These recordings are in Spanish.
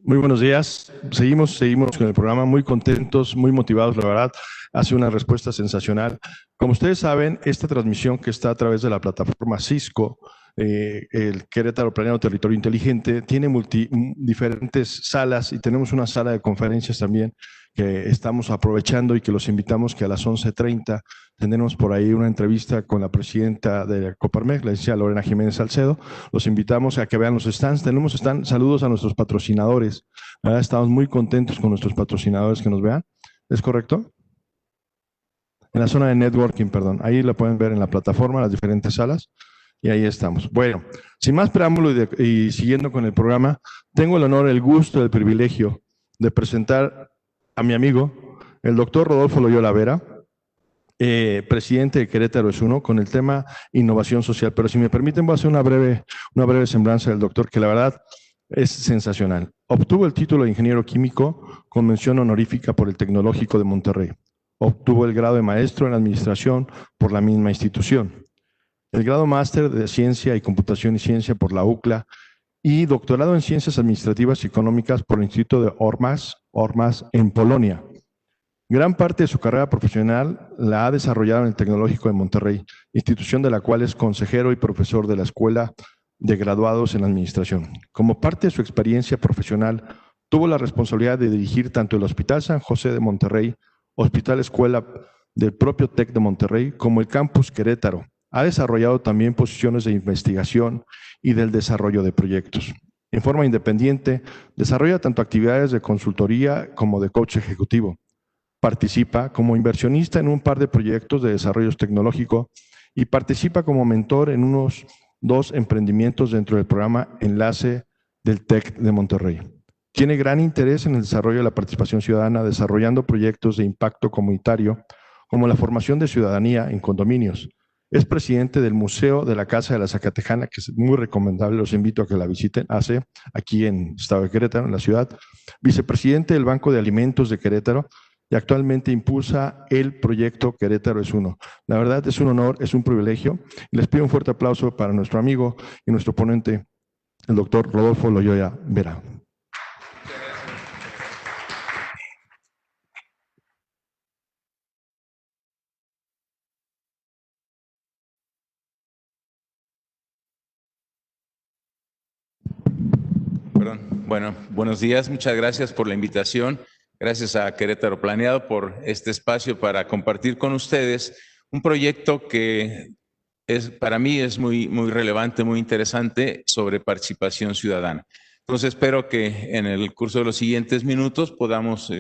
Muy buenos días. Seguimos con el programa, muy contentos, muy motivados, la verdad. Ha sido una respuesta sensacional. Como ustedes saben, esta transmisión que está a través de la plataforma Cisco, el Querétaro Planeado Territorio Inteligente, tiene diferentes salas y tenemos una sala de conferencias también que estamos aprovechando y que los invitamos que a las 11:30 tendremos por ahí una entrevista con la presidenta de Coparmex, la licenciada Lorena Jiménez Salcedo. Los invitamos a que vean los stands. Tenemos stands. Saludos a nuestros patrocinadores. Estamos muy contentos con nuestros patrocinadores que nos vean. ¿Es correcto? En la zona de networking, perdón. Ahí la pueden ver en la plataforma, las diferentes salas. Y ahí estamos. Bueno, sin más preámbulo y siguiendo con el programa, tengo el honor, el gusto, el privilegio de presentar a mi amigo, el doctor Rodolfo Loyola Vera, presidente de Querétaro es uno, con el tema innovación social. Pero si me permiten, voy a hacer una breve semblanza del doctor, que la verdad es sensacional. Obtuvo el título de ingeniero químico con mención honorífica por el Tecnológico de Monterrey. Obtuvo el grado de maestro en administración por la misma institución. El grado máster de ciencia y computación y ciencia por la UCLA y doctorado en ciencias administrativas y económicas por el Instituto de Ormas en Polonia. Gran parte de su carrera profesional la ha desarrollado en el Tecnológico de Monterrey, institución de la cual es consejero y profesor de la Escuela de Graduados en Administración. Como parte de su experiencia profesional, tuvo la responsabilidad de dirigir tanto el Hospital San José de Monterrey, Hospital Escuela del propio TEC de Monterrey, como el Campus Querétaro. Ha desarrollado también posiciones de investigación y del desarrollo de proyectos. En forma independiente, desarrolla tanto actividades de consultoría como de coach ejecutivo. Participa como inversionista en un par de proyectos de desarrollo tecnológico y participa como mentor en unos 2 emprendimientos dentro del programa Enlace del TEC de Monterrey. Tiene gran interés en el desarrollo de la participación ciudadana, desarrollando proyectos de impacto comunitario, como la formación de ciudadanía en condominios. Es presidente del Museo de la Casa de la Zacatejana, que es muy recomendable, los invito a que la visiten, aquí en Estado de Querétaro, en la ciudad. Vicepresidente del Banco de Alimentos de Querétaro, y actualmente impulsa el proyecto Querétaro es uno. La verdad es un honor, es un privilegio. Y les pido un fuerte aplauso para nuestro amigo y nuestro ponente, el doctor Rodolfo Loyola Vera. Bueno, buenos días, muchas gracias por la invitación. Gracias a Querétaro Planeado por este espacio para compartir con ustedes un proyecto que para mí es muy relevante, muy interesante sobre participación ciudadana. Entonces espero que en el curso de los siguientes minutos podamos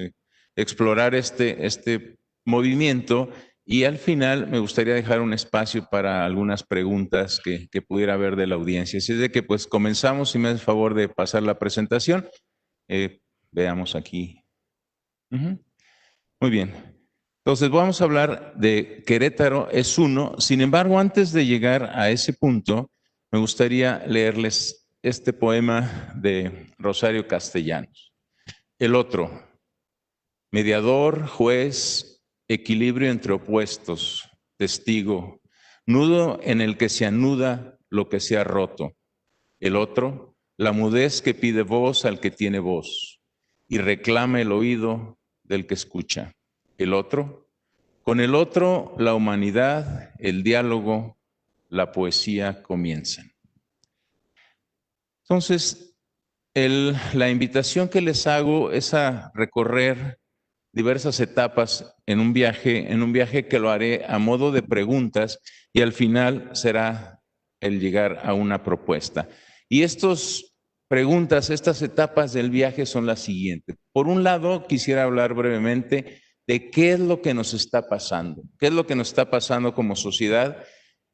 explorar este movimiento y al final me gustaría dejar un espacio para algunas preguntas que pudiera haber de la audiencia. Así es de que pues comenzamos, si me haces favor de pasar la presentación. Veamos aquí. Muy bien. Entonces vamos a hablar de Querétaro es uno. Sin embargo, antes de llegar a ese punto, me gustaría leerles este poema de Rosario Castellanos. El otro, mediador, juez, equilibrio entre opuestos, testigo, nudo en el que se anuda lo que se ha roto. El otro, la mudez que pide voz al que tiene voz y reclama el oído del que escucha. El otro, con el otro, la humanidad, el diálogo, la poesía comienzan. Entonces, la invitación que les hago es a recorrer diversas etapas en un viaje que lo haré a modo de preguntas y al final será el llegar a una propuesta. Y estas preguntas, estas etapas del viaje son las siguientes. Por un lado, quisiera hablar brevemente de qué es lo que nos está pasando, qué es lo que nos está pasando como sociedad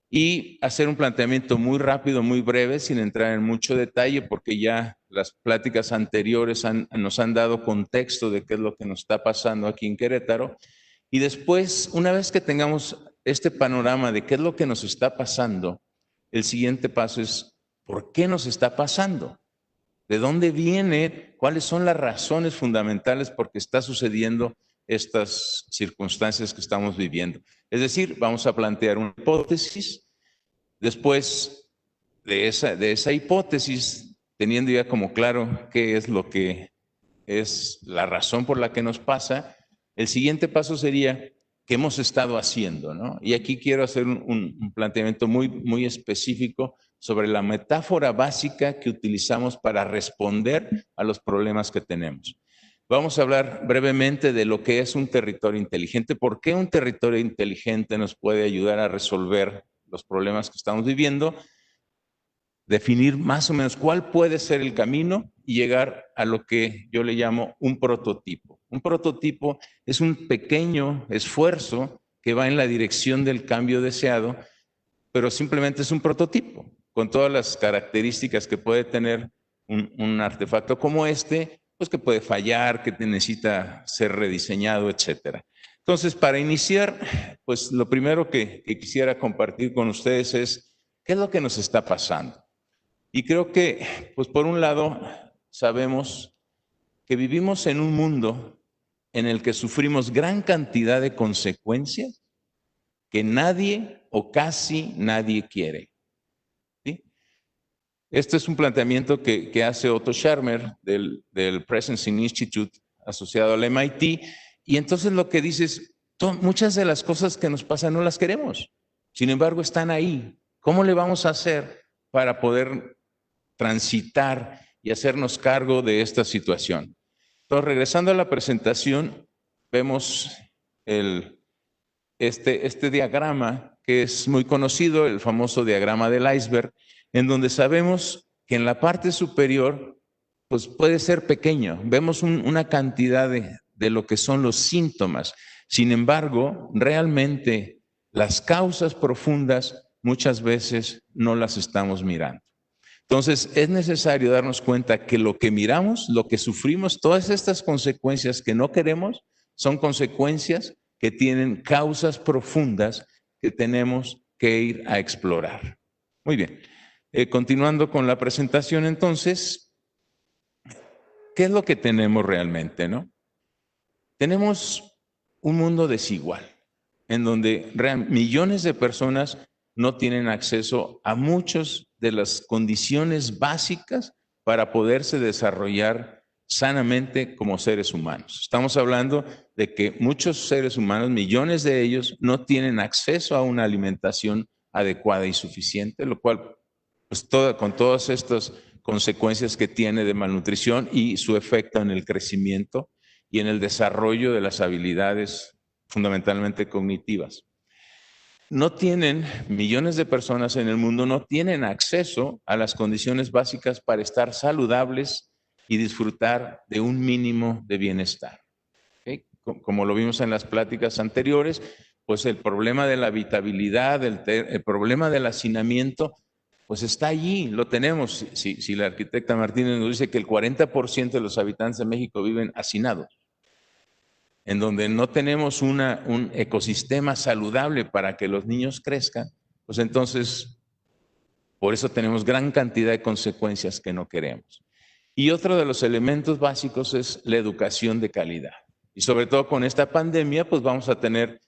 y hacer un planteamiento muy rápido, muy breve, sin entrar en mucho detalle, porque ya las pláticas anteriores nos han dado contexto de qué es lo que nos está pasando aquí en Querétaro. Y después, una vez que tengamos este panorama de qué es lo que nos está pasando, el siguiente paso es, ¿por qué nos está pasando? ¿De dónde viene? ¿Cuáles son las razones fundamentales por qué está sucediendo estas circunstancias que estamos viviendo? Es decir, vamos a plantear una hipótesis. Después de esa hipótesis, teniendo ya como claro qué es lo que es la razón por la que nos pasa, el siguiente paso sería qué hemos estado haciendo, ¿no? Y aquí quiero hacer un planteamiento muy específico sobre la metáfora básica que utilizamos para responder a los problemas que tenemos. Vamos a hablar brevemente de lo que es un territorio inteligente, por qué un territorio inteligente nos puede ayudar a resolver los problemas que estamos viviendo, definir más o menos cuál puede ser el camino y llegar a lo que yo le llamo un prototipo. Un prototipo es un pequeño esfuerzo que va en la dirección del cambio deseado, pero simplemente es un prototipo, con todas las características que puede tener un artefacto como este, pues que puede fallar, que necesita ser rediseñado, etcétera. Entonces, para iniciar, pues lo primero que quisiera compartir con ustedes es qué es lo que nos está pasando. Y creo que, pues por un lado, sabemos que vivimos en un mundo en el que sufrimos gran cantidad de consecuencias que nadie o casi nadie quiere. ¿Sí? Este es un planteamiento que hace Otto Scharmer del Presencing Institute asociado al MIT, y entonces lo que dice es, muchas de las cosas que nos pasan no las queremos, sin embargo están ahí. ¿Cómo le vamos a hacer para poder transitar y hacernos cargo de esta situación? Entonces, regresando a la presentación, vemos este diagrama que es muy conocido, el famoso diagrama del iceberg, en donde sabemos que en la parte superior pues puede ser pequeño. Vemos una cantidad de lo que son los síntomas. Sin embargo, realmente las causas profundas muchas veces no las estamos mirando. Entonces, es necesario darnos cuenta que lo que miramos, lo que sufrimos, todas estas consecuencias que no queremos, son consecuencias que tienen causas profundas que tenemos que ir a explorar. Muy bien. Continuando con la presentación, entonces, ¿qué es lo que tenemos realmente, no? Tenemos un mundo desigual, en donde millones de personas no tienen acceso a muchas de las condiciones básicas para poderse desarrollar sanamente como seres humanos. Estamos hablando de que muchos seres humanos, millones de ellos, no tienen acceso a una alimentación adecuada y suficiente, lo cual, pues con todas estas consecuencias que tiene de malnutrición y su efecto en el crecimiento y en el desarrollo de las habilidades fundamentalmente cognitivas. Millones de personas en el mundo no tienen acceso a las condiciones básicas para estar saludables y disfrutar de un mínimo de bienestar. ¿Okay? Como lo vimos en las pláticas anteriores, pues el problema de la habitabilidad, el problema del hacinamiento, pues está allí, lo tenemos. Si la arquitecta Martínez nos dice que el 40% de los habitantes de México viven hacinados, en donde no tenemos un ecosistema saludable para que los niños crezcan, pues entonces, por eso tenemos gran cantidad de consecuencias que no queremos. Y otro de los elementos básicos es la educación de calidad. Y sobre todo con esta pandemia, pues vamos a tener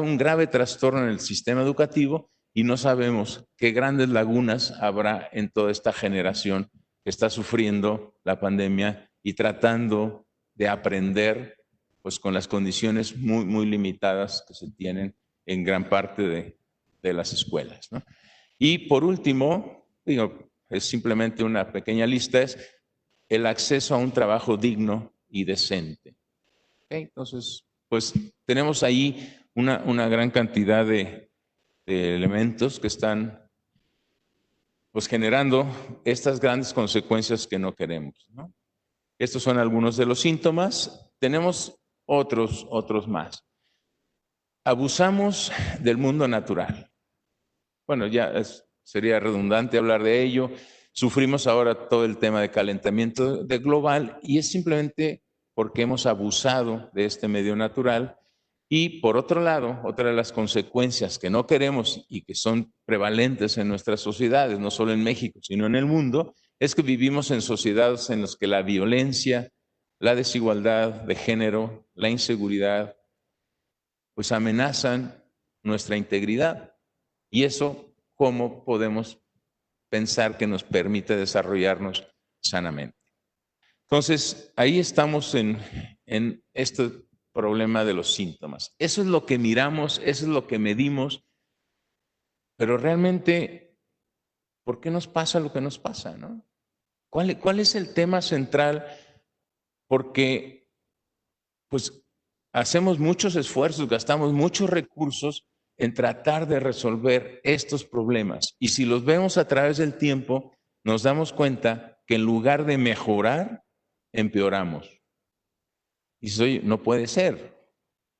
un grave trastorno en el sistema educativo y no sabemos qué grandes lagunas habrá en toda esta generación que está sufriendo la pandemia y tratando de aprender pues con las condiciones muy limitadas que se tienen en gran parte de las escuelas, ¿no? Y por último, es simplemente una pequeña lista, es el acceso a un trabajo digno y decente. ¿Okay? Entonces, pues tenemos ahí una gran cantidad de elementos que están pues generando estas grandes consecuencias que no queremos, ¿no? Estos son algunos de los síntomas. Tenemos otros más. Abusamos del mundo natural. Bueno, ya sería redundante hablar de ello. Sufrimos ahora todo el tema de calentamiento global y es simplemente porque hemos abusado de este medio natural. Y por otro lado, otra de las consecuencias que no queremos y que son prevalentes en nuestras sociedades, no solo en México, sino en el mundo, es que vivimos en sociedades en las que la violencia, la desigualdad de género, la inseguridad, pues amenazan nuestra integridad. Y eso, ¿cómo podemos pensar que nos permite desarrollarnos sanamente? Entonces, ahí estamos en este problema de los síntomas. Eso es lo que miramos, eso es lo que medimos, pero realmente, ¿por qué nos pasa lo que nos pasa, no? ¿Cuál es el tema central? Porque, pues, hacemos muchos esfuerzos, gastamos muchos recursos en tratar de resolver estos problemas. Y si los vemos a través del tiempo, nos damos cuenta que en lugar de mejorar, empeoramos. Y soy, no puede ser.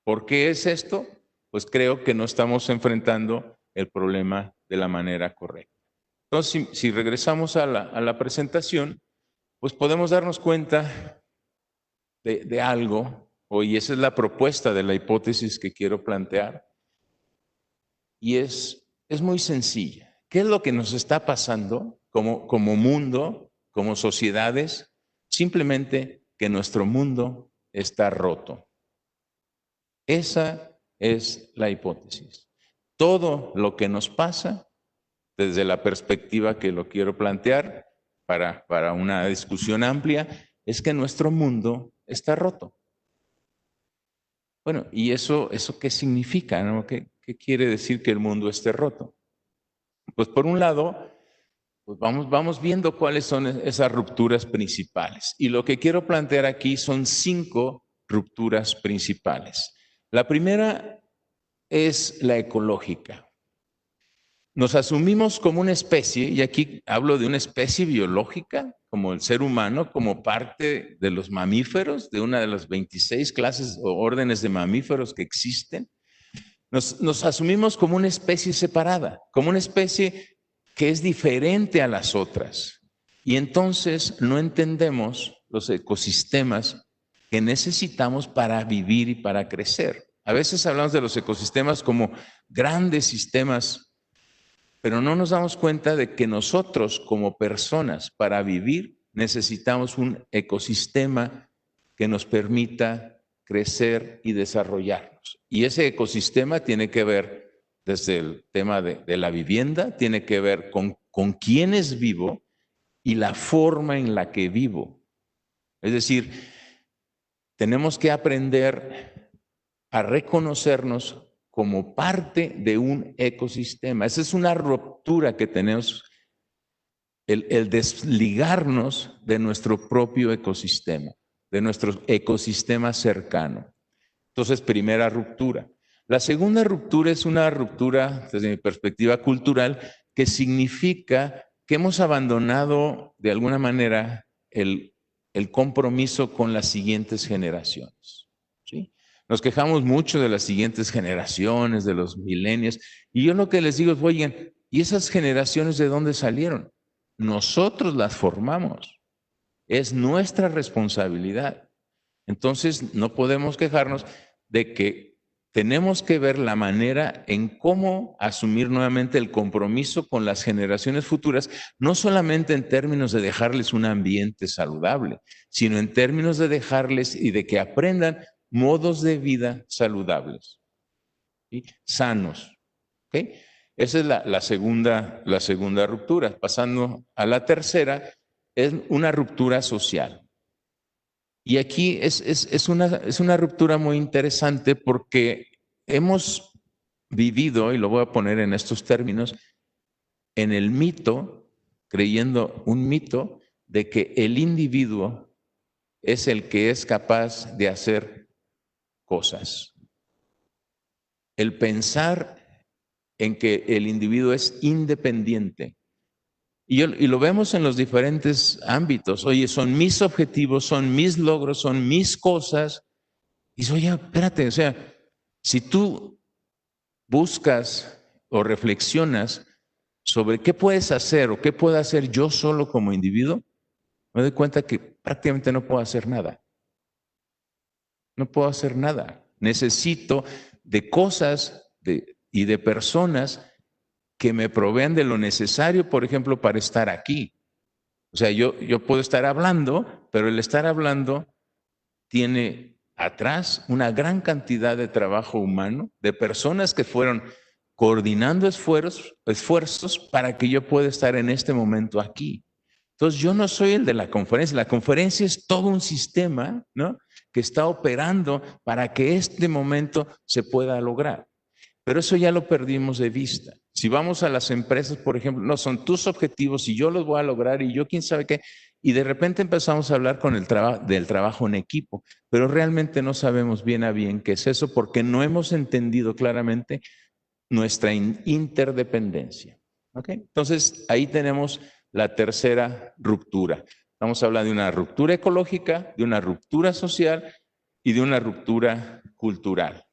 ¿Por qué es esto? Pues creo que no estamos enfrentando el problema de la manera correcta. Entonces, si regresamos a la presentación, pues podemos darnos cuenta de algo, y esa es la propuesta de la hipótesis que quiero plantear, y es muy sencilla. ¿Qué es lo que nos está pasando como mundo, como sociedades? Simplemente que nuestro mundo está roto. Esa es la hipótesis. Todo lo que nos pasa, desde la perspectiva que lo quiero plantear para una discusión amplia, es que nuestro mundo está roto. Bueno, ¿y eso qué significa, no? ¿Qué quiere decir que el mundo esté roto? Pues por un lado, pues vamos viendo cuáles son esas rupturas principales. Y lo que quiero plantear aquí son 5 rupturas principales. La primera es la ecológica. Nos asumimos como una especie, y aquí hablo de una especie biológica, como el ser humano, como parte de los mamíferos, de una de las 26 clases o órdenes de mamíferos que existen. Nos asumimos como una especie separada, como una especie que es diferente a las otras. Y entonces no entendemos los ecosistemas que necesitamos para vivir y para crecer. A veces hablamos de los ecosistemas como grandes sistemas, pero no nos damos cuenta de que nosotros como personas para vivir necesitamos un ecosistema que nos permita crecer y desarrollarnos. Y ese ecosistema tiene que ver desde el tema de la vivienda, tiene que ver con quiénes vivo y la forma en la que vivo. Es decir, tenemos que aprender a reconocernos como parte de un ecosistema. Esa es una ruptura que tenemos, el desligarnos de nuestro propio ecosistema, de nuestro ecosistema cercano. Entonces, primera ruptura. La segunda ruptura es una ruptura, desde mi perspectiva cultural, que significa que hemos abandonado de alguna manera el compromiso con las siguientes generaciones. ¿Sí? Nos quejamos mucho de las siguientes generaciones, de los milenios, y yo lo que les digo es, oigan, ¿y esas generaciones de dónde salieron? Nosotros las formamos. Es nuestra responsabilidad. Entonces, no podemos quejarnos de que tenemos que ver la manera en cómo asumir nuevamente el compromiso con las generaciones futuras, no solamente en términos de dejarles un ambiente saludable, sino en términos de dejarles y de que aprendan modos de vida saludables, ¿sí? Sanos. ¿Okay? Esa es la segunda ruptura. Pasando a la tercera, es una ruptura social. Y aquí es una ruptura muy interesante porque hemos vivido, y lo voy a poner en estos términos, en el mito, creyendo un mito de que el individuo es el que es capaz de hacer cosas. El pensar en que el individuo es independiente. Y lo vemos en los diferentes ámbitos. Oye, son mis objetivos, son mis logros, son mis cosas. Y dice, oye, espérate, o sea, si tú buscas o reflexionas sobre qué puedes hacer o qué puedo hacer yo solo como individuo, me doy cuenta que prácticamente no puedo hacer nada. No puedo hacer nada. Necesito de cosas y de personas que me provean de lo necesario, por ejemplo, para estar aquí. O sea, yo puedo estar hablando, pero el estar hablando tiene atrás una gran cantidad de trabajo humano, de personas que fueron coordinando esfuerzos para que yo pueda estar en este momento aquí. Entonces, yo no soy el de la conferencia. La conferencia es todo un sistema, ¿no?, que está operando para que este momento se pueda lograr. Pero eso ya lo perdimos de vista. Si vamos a las empresas, por ejemplo, no, son tus objetivos y yo los voy a lograr y yo quién sabe qué. Y de repente empezamos a hablar con del trabajo en equipo, pero realmente no sabemos bien a bien qué es eso porque no hemos entendido claramente nuestra interdependencia. ¿Okay? Entonces, ahí tenemos la tercera ruptura. Estamos hablando de una ruptura ecológica, de una ruptura social y de una ruptura cultural.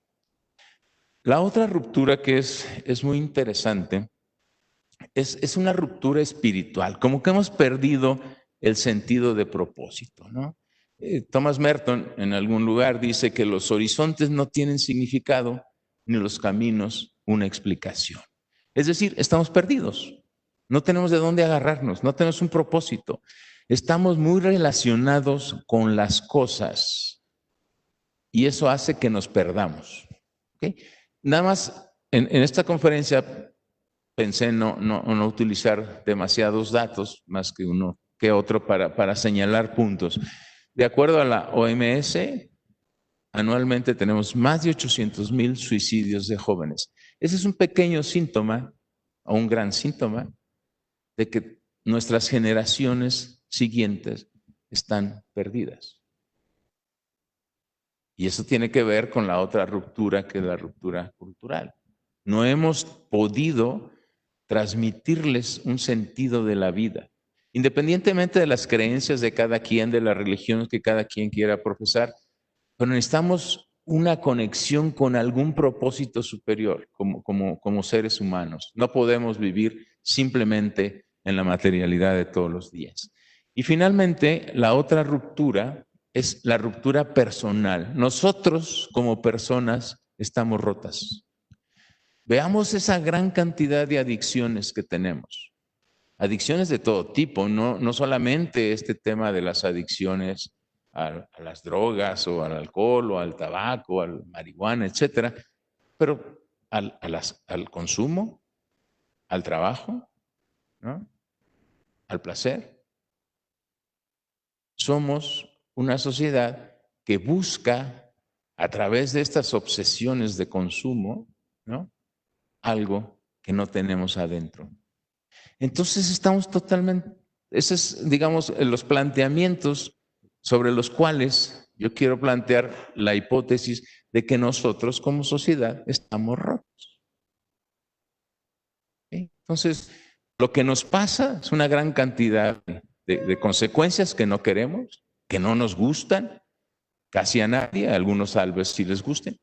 La otra ruptura que es muy interesante es una ruptura espiritual, como que hemos perdido el sentido de propósito, ¿no? Thomas Merton en algún lugar dice que los horizontes no tienen significado ni los caminos una explicación. Es decir, estamos perdidos, no tenemos de dónde agarrarnos, no tenemos un propósito. Estamos muy relacionados con las cosas y eso hace que nos perdamos. ¿Okay? Nada más en esta conferencia pensé en no utilizar demasiados datos, más que uno que otro, para señalar puntos. De acuerdo a la OMS, anualmente tenemos más de 800,000 suicidios de jóvenes. Ese es un pequeño síntoma, o un gran síntoma, de que nuestras generaciones siguientes están perdidas. Y eso tiene que ver con la otra ruptura, que es la ruptura cultural. No hemos podido transmitirles un sentido de la vida, independientemente de las creencias de cada quien, de las religiones que cada quien quiera profesar, pero necesitamos una conexión con algún propósito superior como seres humanos. No podemos vivir simplemente en la materialidad de todos los días. Y finalmente, la otra ruptura es la ruptura personal. Nosotros como personas estamos rotas. Veamos esa gran cantidad de adicciones que tenemos. Adicciones de todo tipo, no solamente este tema de las adicciones a las drogas o al alcohol o al tabaco, al marihuana, etcétera, pero al consumo, al trabajo, ¿no?, al placer. Somos una sociedad que busca a través de estas obsesiones de consumo, ¿no?, algo que no tenemos adentro. Entonces estamos totalmente, esos es, digamos, los planteamientos sobre los cuales yo quiero plantear la hipótesis de que nosotros como sociedad estamos rotos. ¿Sí? Entonces, lo que nos pasa es una gran cantidad de consecuencias que no queremos, que no nos gustan, casi a nadie, a algunos tal vez sí les gusten.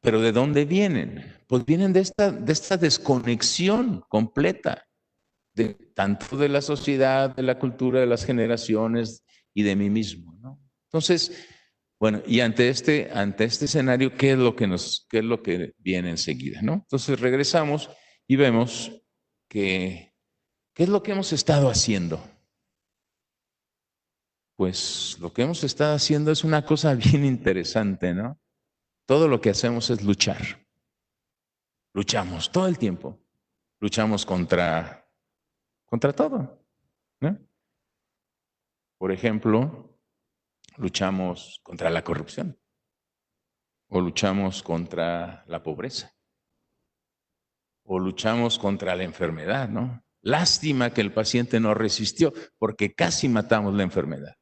¿Pero de dónde vienen? Pues vienen de esta desconexión completa, tanto de la sociedad, de la cultura, de las generaciones y de mí mismo, ¿no? Entonces, bueno, y ante este escenario, ¿qué es lo que viene enseguida, ¿no? Entonces regresamos y vemos que, ¿qué es lo que hemos estado haciendo? Pues lo que hemos estado haciendo es una cosa bien interesante, ¿no? Todo lo que hacemos es luchar. Luchamos todo el tiempo. Luchamos contra todo, ¿no? Por ejemplo, luchamos contra la corrupción o luchamos contra la pobreza o luchamos contra la enfermedad, ¿no? Lástima que el paciente no resistió porque casi matamos la enfermedad.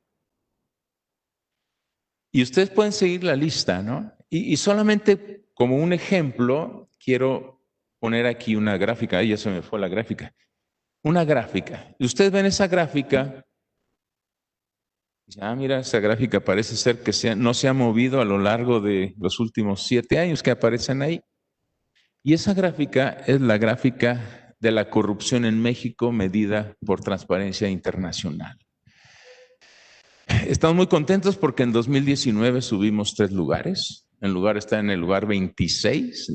Y ustedes pueden seguir la lista, ¿no? Y solamente como un ejemplo, quiero poner aquí una gráfica. Ahí ya se me fue la gráfica. Una gráfica. Y ustedes ven esa gráfica. Mira, esa gráfica parece ser que no se ha movido a lo largo de los últimos 7 años que aparecen ahí. Y esa gráfica es la gráfica de la corrupción en México medida por Transparencia Internacional. Estamos muy contentos porque en 2019 subimos 3 lugares. Está en el lugar 26,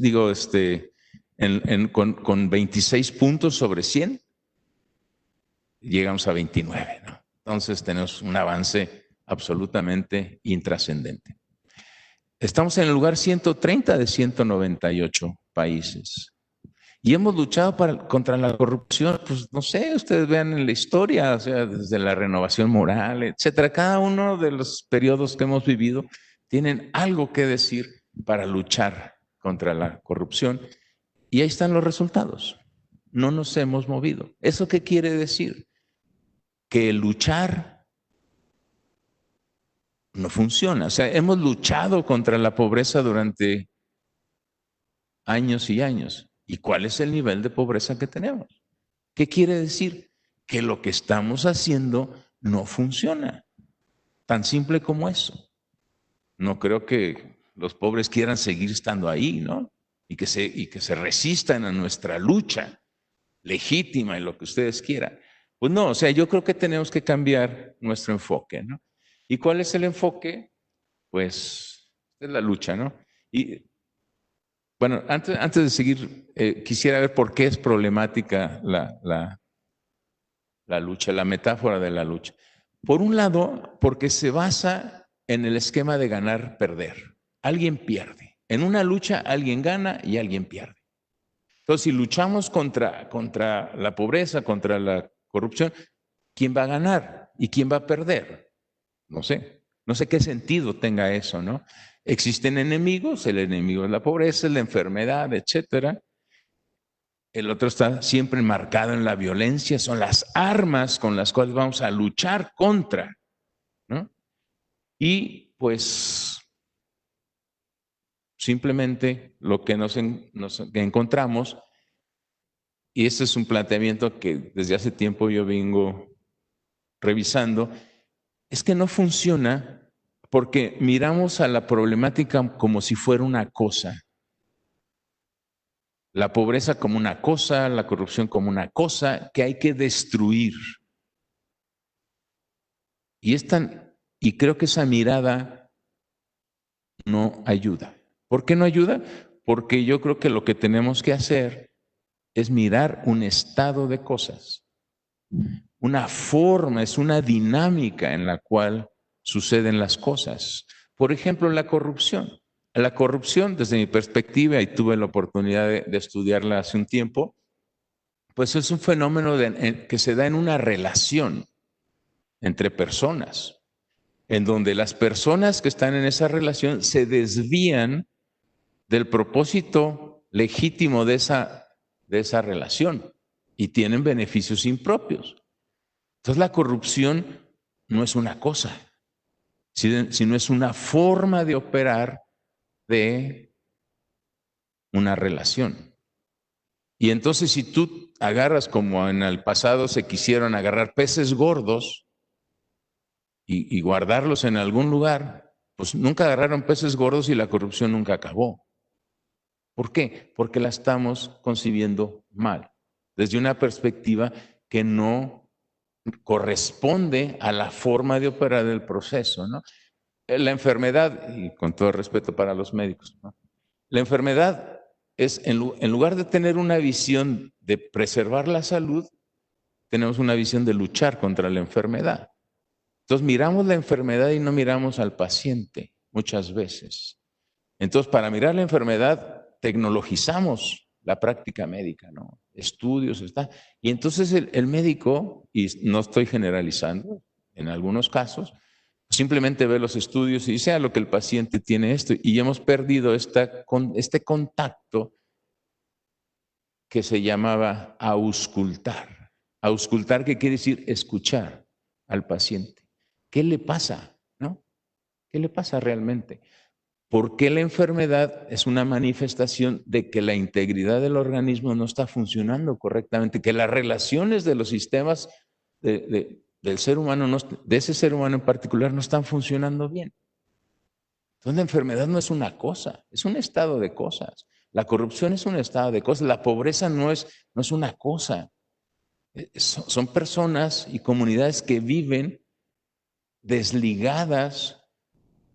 con 26 puntos sobre 100. Llegamos a 29, ¿no? Entonces tenemos un avance absolutamente intrascendente. Estamos en el lugar 130 de 198 países. Y hemos luchado contra la corrupción, pues no sé, ustedes vean en la historia, o sea, desde la renovación moral, etcétera. Cada uno de los periodos que hemos vivido tienen algo que decir para luchar contra la corrupción. Y ahí están los resultados. No nos hemos movido. ¿Eso qué quiere decir? Que luchar no funciona. O sea, hemos luchado contra la pobreza durante años y años. ¿Y cuál es el nivel de pobreza que tenemos? ¿Qué quiere decir? Que lo que estamos haciendo no funciona. Tan simple como eso. No creo que los pobres quieran seguir estando ahí, ¿no? Y que se resistan a nuestra lucha legítima y lo que ustedes quieran. Pues no, o sea, yo creo que tenemos que cambiar nuestro enfoque, ¿no? ¿Y cuál es el enfoque? Pues es la lucha, ¿no? Y bueno, antes de seguir, quisiera ver por qué es problemática la lucha, la metáfora de la lucha. Por un lado, porque se basa en el esquema de ganar-perder. Alguien pierde. En una lucha, alguien gana y alguien pierde. Entonces, si luchamos contra la pobreza, contra la corrupción, ¿quién va a ganar y quién va a perder? No sé. No sé qué sentido tenga eso, ¿no? Existen enemigos, el enemigo es la pobreza, es la enfermedad, etcétera. El otro está siempre enmarcado en la violencia, son las armas con las cuales vamos a luchar contra, ¿no? Y pues simplemente lo que nos encontramos, y este es un planteamiento que desde hace tiempo yo vengo revisando, es que no funciona porque miramos a la problemática como si fuera una cosa. La pobreza como una cosa, la corrupción como una cosa que hay que destruir. Y creo que esa mirada no ayuda. ¿Por qué no ayuda? Porque yo creo que lo que tenemos que hacer es mirar un estado de cosas, una forma, es una dinámica en la cual suceden las cosas. Por ejemplo, la corrupción. La corrupción, desde mi perspectiva, y tuve la oportunidad de estudiarla hace un tiempo, pues es un fenómeno que se da en una relación entre personas, en donde las personas que están en esa relación se desvían del propósito legítimo de esa relación y tienen beneficios impropios. Entonces la corrupción no es una cosa, sino es una forma de operar de una relación. Y entonces si tú agarras, como en el pasado se quisieron agarrar peces gordos y guardarlos en algún lugar, pues nunca agarraron peces gordos y la corrupción nunca acabó. ¿Por qué? Porque la estamos concibiendo mal, desde una perspectiva que no corresponde a la forma de operar el proceso, ¿no? La enfermedad, y con todo respeto para los médicos, ¿no? La enfermedad es, en lugar de tener una visión de preservar la salud, tenemos una visión de luchar contra la enfermedad. Entonces miramos la enfermedad y no miramos al paciente muchas veces. Entonces, para mirar la enfermedad, tecnologizamos la práctica médica, ¿no? Estudios, está. Y entonces el médico, y no estoy generalizando, en algunos casos, simplemente ve los estudios y dice, lo que el paciente tiene esto, y hemos perdido este contacto que se llamaba auscultar. Auscultar, ¿qué quiere decir? Escuchar al paciente. ¿Qué le pasa? ¿No? ¿Qué le pasa realmente? ¿Por qué la enfermedad es una manifestación de que la integridad del organismo no está funcionando correctamente, que las relaciones de los sistemas del ser humano, de ese ser humano en particular, no están funcionando bien? Entonces la enfermedad no es una cosa, es un estado de cosas. La corrupción es un estado de cosas, la pobreza no es una cosa. Son personas y comunidades que viven desligadas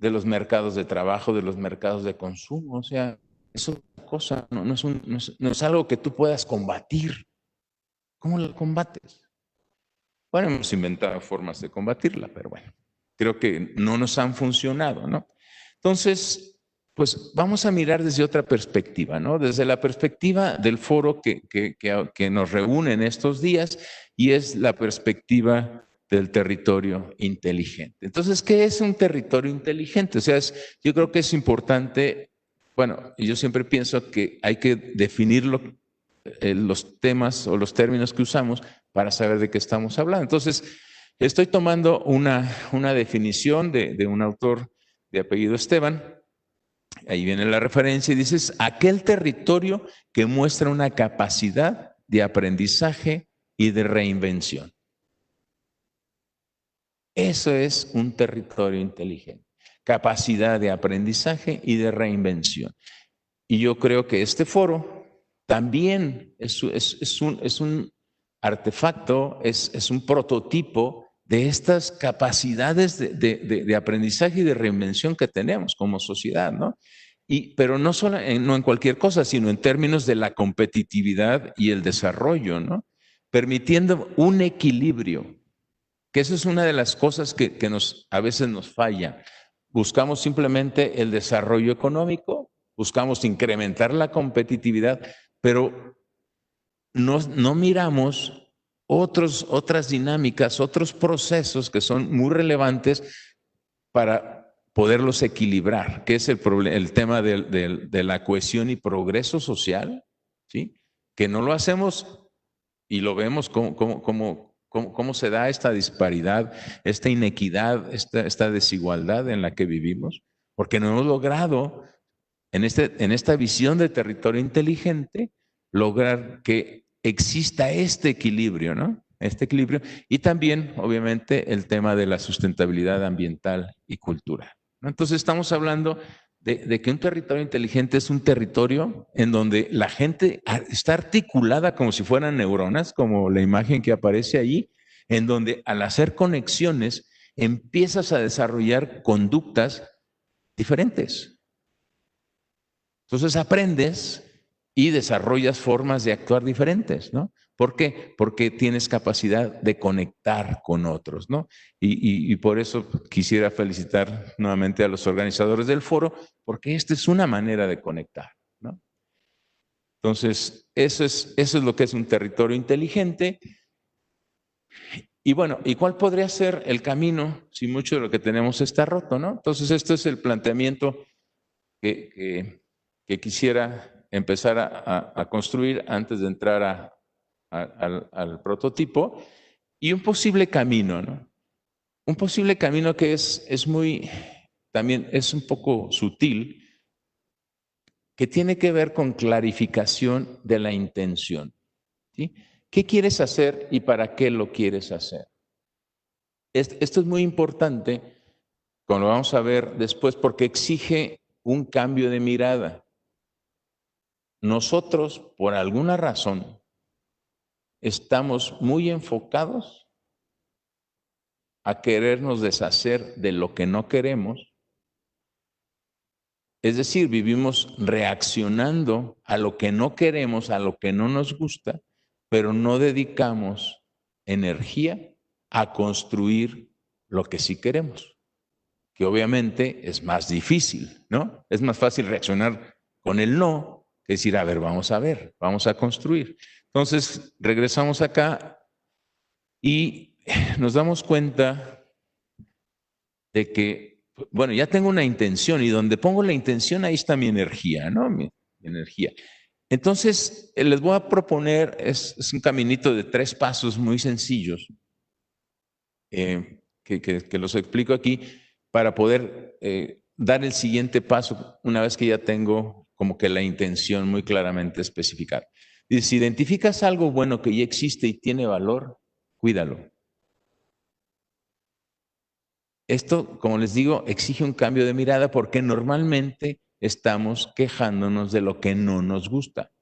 de los mercados de trabajo, de los mercados de consumo. O sea, es otra cosa, no es algo que tú puedas combatir. ¿Cómo la combates? Bueno, hemos inventado formas de combatirla, pero bueno, creo que no nos han funcionado, ¿no? Entonces, pues vamos a mirar desde otra perspectiva, ¿no? Desde la perspectiva del foro que nos reúne en estos días, y es la perspectiva del territorio inteligente. Entonces, ¿qué es un territorio inteligente? O sea, yo creo que es importante, bueno, yo siempre pienso que hay que definirlo, los temas o los términos que usamos para saber de qué estamos hablando. Entonces, estoy tomando una definición de un autor de apellido Esteban. Ahí viene la referencia y dices, aquel territorio que muestra una capacidad de aprendizaje y de reinvención. Eso es un territorio inteligente. Capacidad de aprendizaje y de reinvención. Y yo creo que este foro también es un artefacto, es un prototipo de estas capacidades de aprendizaje y de reinvención que tenemos como sociedad, ¿no? Pero no solo no en cualquier cosa, sino en términos de la competitividad y el desarrollo, ¿no? Permitiendo un equilibrio, que eso es una de las cosas que a veces nos falla. Buscamos simplemente el desarrollo económico, buscamos incrementar la competitividad, pero no miramos otras dinámicas, otros procesos que son muy relevantes para poderlos equilibrar, que es el tema de la cohesión y progreso social, ¿sí? Que no lo hacemos y lo vemos cómo se da esta disparidad, esta inequidad, esta desigualdad en la que vivimos, porque no hemos logrado en esta visión de territorio inteligente lograr que exista este equilibrio, ¿no? Este equilibrio, y también, obviamente, el tema de la sustentabilidad ambiental y cultural, ¿no? Entonces, estamos hablando de que un territorio inteligente es un territorio en donde la gente está articulada como si fueran neuronas, como la imagen que aparece allí, en donde al hacer conexiones empiezas a desarrollar conductas diferentes. Entonces aprendes y desarrollas formas de actuar diferentes, ¿no? ¿Por qué? Porque tienes capacidad de conectar con otros, ¿no? Y por eso quisiera felicitar nuevamente a los organizadores del foro, porque esta es una manera de conectar, ¿no? Entonces, eso es lo que es un territorio inteligente. Y bueno, ¿y cuál podría ser el camino si mucho de lo que tenemos está roto, ¿no? Entonces, esto es el planteamiento que quisiera empezar a construir antes de entrar al prototipo, y un posible camino, ¿no? Un posible camino que también es un poco sutil, que tiene que ver con clarificación de la intención, ¿sí? ¿Qué quieres hacer y para qué lo quieres hacer? Esto es muy importante, como lo vamos a ver después, porque exige un cambio de mirada. Nosotros, por alguna razón, estamos muy enfocados a querernos deshacer de lo que no queremos. Es decir, vivimos reaccionando a lo que no queremos, a lo que no nos gusta, pero no dedicamos energía a construir lo que sí queremos, que obviamente es más difícil, ¿no? Es más fácil reaccionar con el no que decir, a ver, vamos a construir. Entonces, regresamos acá y nos damos cuenta de que, bueno, ya tengo una intención, y donde pongo la intención, ahí está mi energía, ¿no? Mi energía. Entonces, les voy a proponer, es un caminito de 3 pasos muy sencillos, que los explico aquí, para poder dar el siguiente paso una vez que ya tengo como que la intención muy claramente especificada. Y si identificas algo bueno que ya existe y tiene valor, cuídalo. Esto, como les digo, exige un cambio de mirada, porque normalmente estamos quejándonos de lo que no nos gusta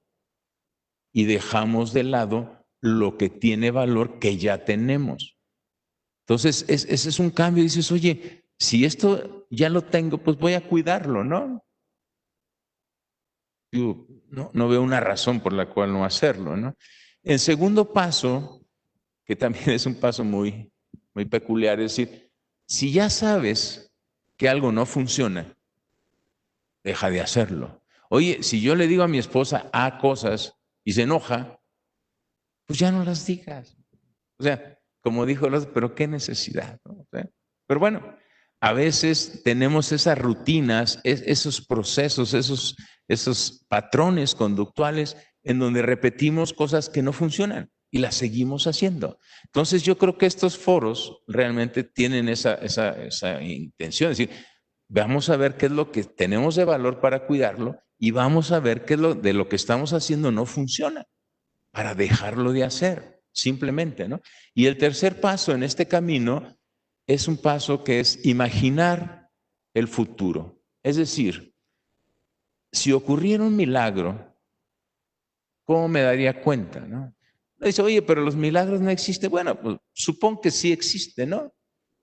y dejamos de lado lo que tiene valor que ya tenemos. Entonces, ese es un cambio. Dices, oye, si esto ya lo tengo, pues voy a cuidarlo, ¿no? Yo no veo una razón por la cual no hacerlo, ¿no? El segundo paso, que también es un paso muy, muy peculiar, es decir, si ya sabes que algo no funciona, deja de hacerlo. Oye, si yo le digo a mi esposa A cosas y se enoja, pues ya no las digas. O sea, como dijo el otro, pero qué necesidad, ¿no? O sea, pero bueno, a veces tenemos esas rutinas, esos procesos, esos patrones conductuales en donde repetimos cosas que no funcionan y las seguimos haciendo. Entonces yo creo que estos foros realmente tienen esa intención, es decir, vamos a ver qué es lo que tenemos de valor para cuidarlo y vamos a ver qué es lo de lo que estamos haciendo no funciona para dejarlo de hacer, simplemente, ¿no? Y el tercer paso en este camino es un paso que es imaginar el futuro. Es decir, si ocurriera un milagro, ¿cómo me daría cuenta, no? Dice, oye, pero los milagros no existen. Bueno, pues supongo que sí existen, ¿no?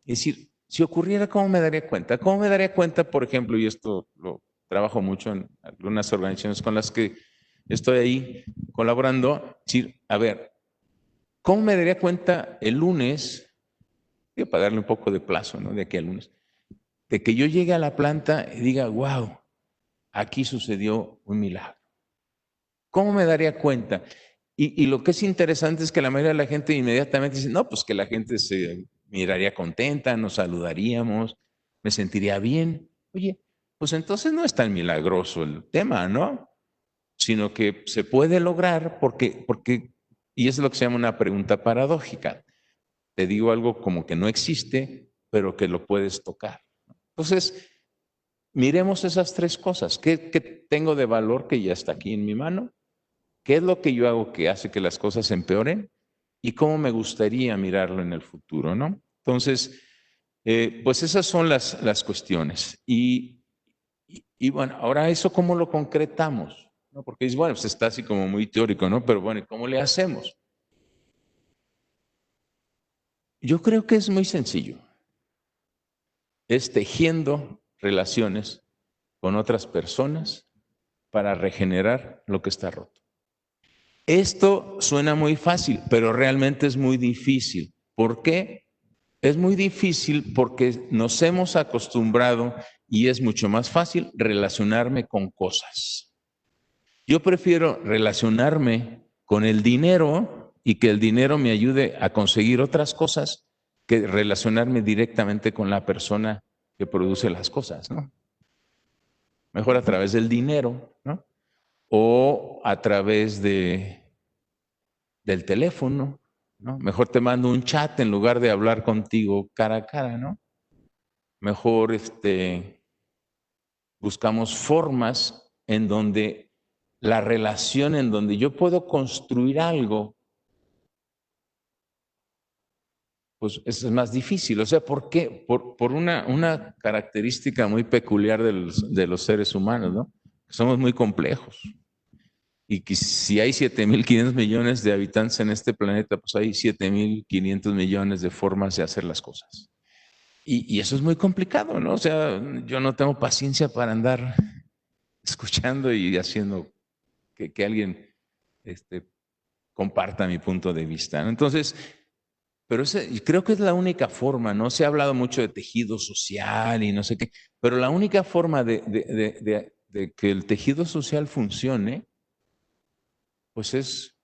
Es decir, si ocurriera, ¿cómo me daría cuenta? ¿Cómo me daría cuenta, por ejemplo, y esto lo trabajo mucho en algunas organizaciones con las que estoy ahí colaborando, decir, a ver, ¿cómo me daría cuenta el lunes, voy a darle un poco de plazo, ¿no? De aquí al lunes, de que yo llegue a la planta y diga, wow, aquí sucedió un milagro? ¿Cómo me daría cuenta? Y lo que es interesante es que la mayoría de la gente inmediatamente dice, no, pues que la gente se miraría contenta, nos saludaríamos, me sentiría bien. Oye, pues entonces no es tan milagroso el tema, ¿no? Sino que se puede lograr porque, y es lo que se llama una pregunta paradójica. Te digo algo como que no existe, pero que lo puedes tocar. Entonces, miremos esas tres cosas. ¿Qué tengo de valor que ya está aquí en mi mano? ¿Qué es lo que yo hago que hace que las cosas empeoren? ¿Y cómo me gustaría mirarlo en el futuro, no? Entonces, pues esas son las cuestiones. Y bueno, ahora eso, ¿cómo lo concretamos? ¿No? Porque es bueno, pues está así como muy teórico, ¿no? Pero bueno, ¿cómo le hacemos? Yo creo que es muy sencillo. Es tejiendo relaciones con otras personas para regenerar lo que está roto. Esto suena muy fácil, pero realmente es muy difícil. ¿Por qué? Es muy difícil porque nos hemos acostumbrado y es mucho más fácil relacionarme con cosas. Yo prefiero relacionarme con el dinero y que el dinero me ayude a conseguir otras cosas que relacionarme directamente con la persona que produce las cosas, ¿no? Mejor a través del dinero, ¿no? O a través del teléfono, ¿no? Mejor te mando un chat en lugar de hablar contigo cara a cara, ¿no? Mejor buscamos formas en donde la relación, en donde yo puedo construir algo, pues eso es más difícil. O sea, ¿por qué? Por una característica muy peculiar de los seres humanos, ¿no? Somos muy complejos. Y que si hay 7.500 millones de habitantes en este planeta, pues hay 7.500 millones de formas de hacer las cosas. Y eso es muy complicado, ¿no? O sea, yo no tengo paciencia para andar escuchando y haciendo que alguien comparta mi punto de vista, ¿no? Entonces, pero creo que es la única forma, ¿no? Se ha hablado mucho de tejido social y no sé qué, pero la única forma de que el tejido social funcione, pues es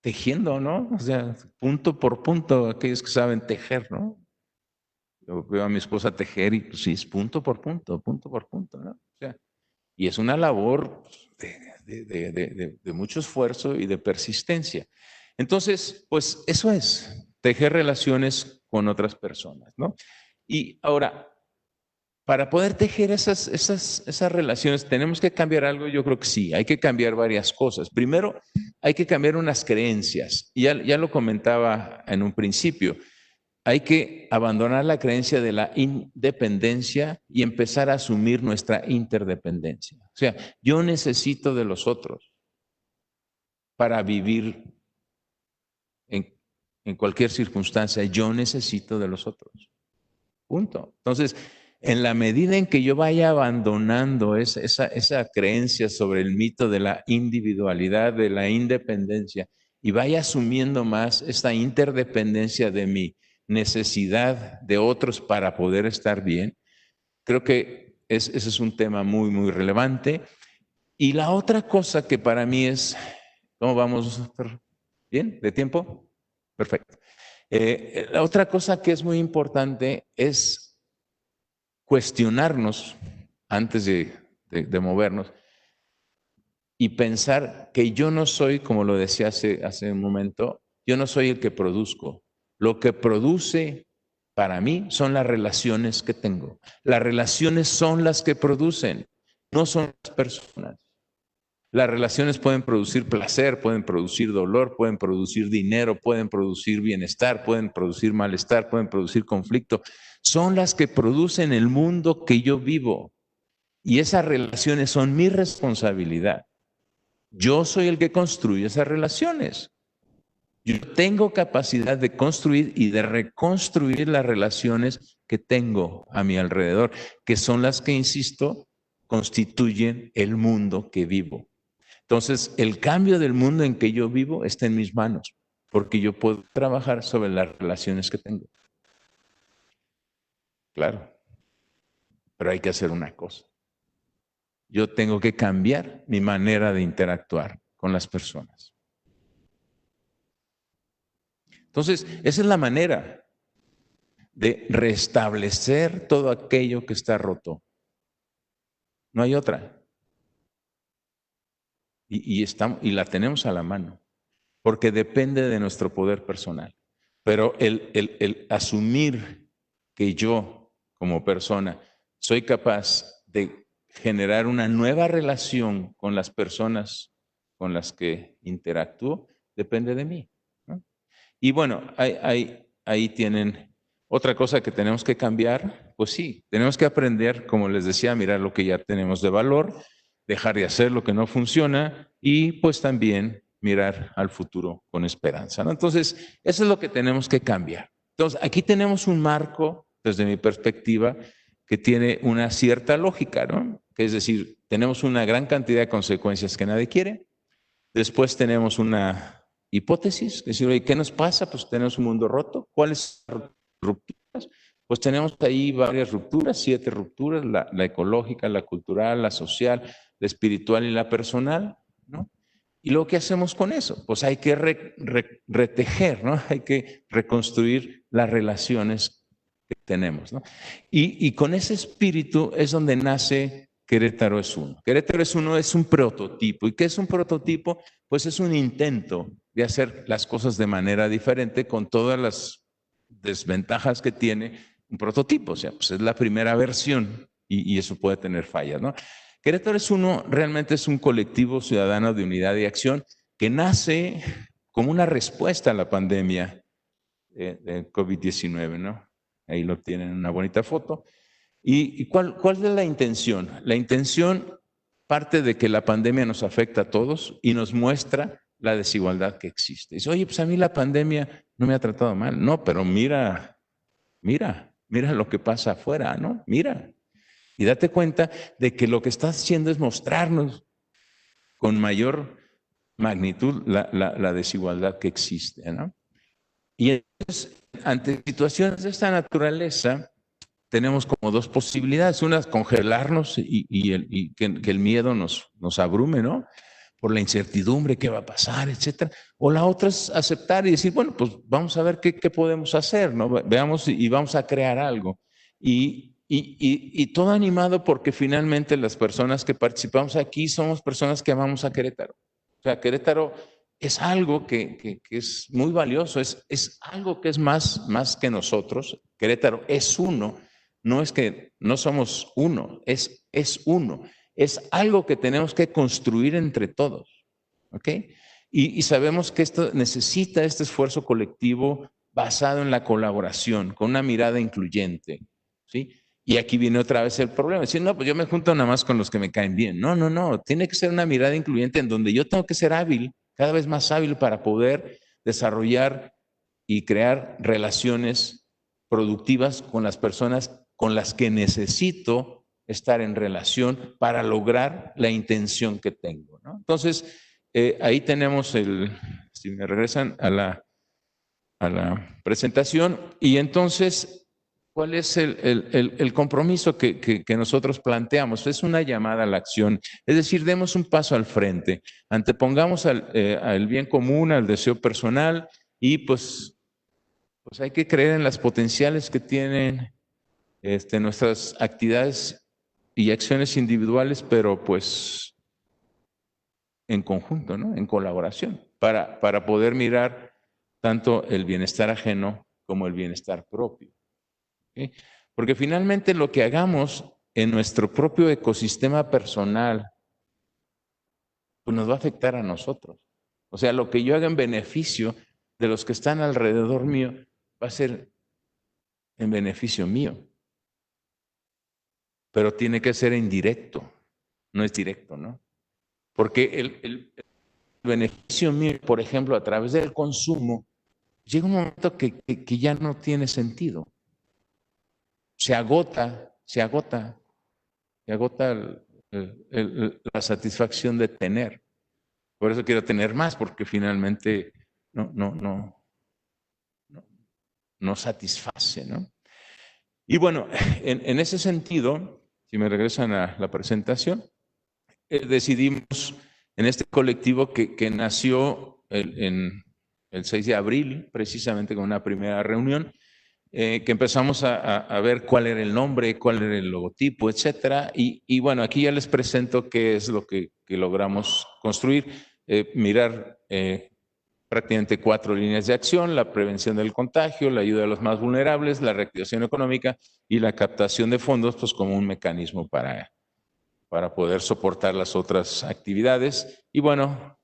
tejiendo, ¿no? O sea, punto por punto, aquellos que saben tejer, ¿no? Yo veo a mi esposa tejer y pues sí, es punto por punto, ¿no? O sea, y es una labor de mucho esfuerzo y de persistencia. Entonces, pues eso es, tejer relaciones con otras personas, ¿no? Y ahora, para poder tejer esas relaciones, ¿tenemos que cambiar algo? Yo creo que sí, hay que cambiar varias cosas. Primero, hay que cambiar unas creencias. Y ya lo comentaba en un principio. Hay que abandonar la creencia de la independencia y empezar a asumir nuestra interdependencia. O sea, yo necesito de los otros para vivir en cualquier circunstancia. Yo necesito de los otros. Punto. Entonces, en la medida en que yo vaya abandonando esa creencia sobre el mito de la individualidad, de la independencia, y vaya asumiendo más esta interdependencia de mi necesidad de otros para poder estar bien, creo que ese es un tema muy, muy relevante. Y la otra cosa que para mí es, ¿cómo vamos? ¿Bien? ¿De tiempo? Perfecto. La otra cosa que es muy importante es cuestionarnos antes de movernos y pensar que yo no soy, como lo decía hace un momento, yo no soy el que produzco. Lo que produce para mí son las relaciones que tengo. Las relaciones son las que producen, no son las personas. Las relaciones pueden producir placer, pueden producir dolor, pueden producir dinero, pueden producir bienestar, pueden producir malestar, pueden producir conflicto. Son las que producen el mundo que yo vivo. Y esas relaciones son mi responsabilidad. Yo soy el que construye esas relaciones. Yo tengo capacidad de construir y de reconstruir las relaciones que tengo a mi alrededor, que son las que, insisto, constituyen el mundo que vivo. Entonces, el cambio del mundo en que yo vivo está en mis manos, porque yo puedo trabajar sobre las relaciones que tengo. Claro, pero hay que hacer una cosa. Yo tengo que cambiar mi manera de interactuar con las personas. Entonces, esa es la manera de restablecer todo aquello que está roto. No hay otra. Y la tenemos a la mano, porque depende de nuestro poder personal. Pero el asumir que yo, como persona, soy capaz de generar una nueva relación con las personas con las que interactúo, depende de mí, ¿no? Y bueno, ahí tienen otra cosa que tenemos que cambiar. Pues sí, tenemos que aprender, como les decía, a mirar lo que ya tenemos de valor, dejar de hacer lo que no funciona y pues también mirar al futuro con esperanza, ¿no? Entonces, eso es lo que tenemos que cambiar. Entonces, aquí tenemos un marco, desde mi perspectiva, que tiene una cierta lógica, ¿no? Que es decir, tenemos una gran cantidad de consecuencias que nadie quiere. Después tenemos una hipótesis, es decir, oye, ¿qué nos pasa? Pues tenemos un mundo roto. ¿Cuáles rupturas? Pues tenemos ahí varias rupturas, 7 rupturas, la ecológica, la cultural, la social, la espiritual y la personal, ¿no? ¿Y luego qué hacemos con eso? Pues hay que retejer, ¿no? Hay que reconstruir las relaciones que tenemos, ¿no? Y con ese espíritu es donde nace Querétaro es uno. Querétaro es uno es un prototipo. ¿Y qué es un prototipo? Pues es un intento de hacer las cosas de manera diferente con todas las desventajas que tiene un prototipo. O sea, pues es la primera versión y eso puede tener fallas, ¿no? Querétaro es uno, realmente es un colectivo ciudadano de unidad y acción que nace como una respuesta a la pandemia de COVID-19, ¿no? Ahí lo tienen en una bonita foto. ¿Y cuál es la intención? La intención parte de que la pandemia nos afecta a todos y nos muestra la desigualdad que existe. Dice, oye, pues a mí la pandemia no me ha tratado mal. No, pero mira lo que pasa afuera, ¿no? Mira. Y date cuenta de que lo que está haciendo es mostrarnos con mayor magnitud la desigualdad que existe, ¿no? Y entonces, ante situaciones de esta naturaleza, tenemos como 2 posibilidades. Una es congelarnos y que el miedo nos abrume, ¿no? Por la incertidumbre, qué va a pasar, etcétera. O la otra es aceptar y decir, bueno, pues vamos a ver qué podemos hacer, ¿no? Veamos y vamos a crear algo. Y todo animado porque finalmente las personas que participamos aquí somos personas que amamos a Querétaro. O sea, Querétaro es algo que es muy valioso, es algo que es más que nosotros. Querétaro es uno, no es que no somos uno, es uno. Es algo que tenemos que construir entre todos, ¿ok? Y sabemos que esto necesita este esfuerzo colectivo basado en la colaboración, con una mirada incluyente, ¿sí? Y aquí viene otra vez el problema, decir, no, pues yo me junto nada más con los que me caen bien. No, tiene que ser una mirada incluyente en donde yo tengo que ser hábil, cada vez más hábil para poder desarrollar y crear relaciones productivas con las personas con las que necesito estar en relación para lograr la intención que tengo, ¿no? Entonces, ahí tenemos si me regresan a la presentación, y entonces ¿cuál es el compromiso que nosotros planteamos? Es una llamada a la acción, es decir, demos un paso al frente, antepongamos al bien común, al deseo personal y pues hay que creer en las potenciales que tienen nuestras actividades y acciones individuales, pero pues en conjunto, ¿no? En colaboración, para poder mirar tanto el bienestar ajeno como el bienestar propio. ¿Okay? Porque finalmente lo que hagamos en nuestro propio ecosistema personal, pues nos va a afectar a nosotros. O sea, lo que yo haga en beneficio de los que están alrededor mío va a ser en beneficio mío. Pero tiene que ser indirecto, no es directo, ¿no? Porque el beneficio mío, por ejemplo, a través del consumo, llega un momento que ya no tiene sentido. Se agota la satisfacción de tener. Por eso quiero tener más, porque finalmente no satisface, ¿no? Y bueno, en ese sentido, si me regresan a la presentación, decidimos en este colectivo que nació en el 6 de abril, precisamente con una primera reunión, que empezamos a ver cuál era el nombre, cuál era el logotipo, etcétera. Y bueno, aquí ya les presento qué es lo que logramos construir. Mirar prácticamente 4 líneas de acción: la prevención del contagio, la ayuda a los más vulnerables, la reactivación económica y la captación de fondos, pues como un mecanismo para poder soportar las otras actividades. Y bueno,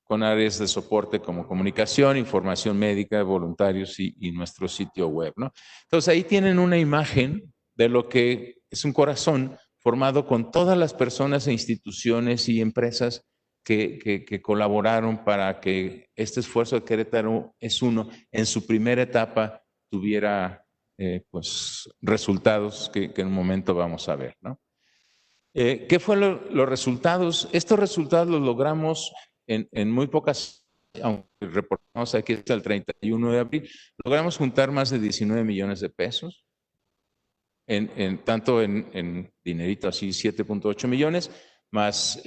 con áreas de soporte como comunicación, información médica, voluntarios y nuestro sitio web, ¿no? Entonces ahí tienen una imagen de lo que es un corazón formado con todas las personas e instituciones y empresas que colaboraron para que este esfuerzo de Querétaro es uno en su primera etapa tuviera pues resultados que en un momento vamos a ver, ¿no? ¿Qué fueron los resultados? Estos resultados los logramos en muy pocas, aunque reportamos aquí hasta el 31 de abril, logramos juntar más de 19 millones de pesos, tanto en dinerito, así 7.8 millones, más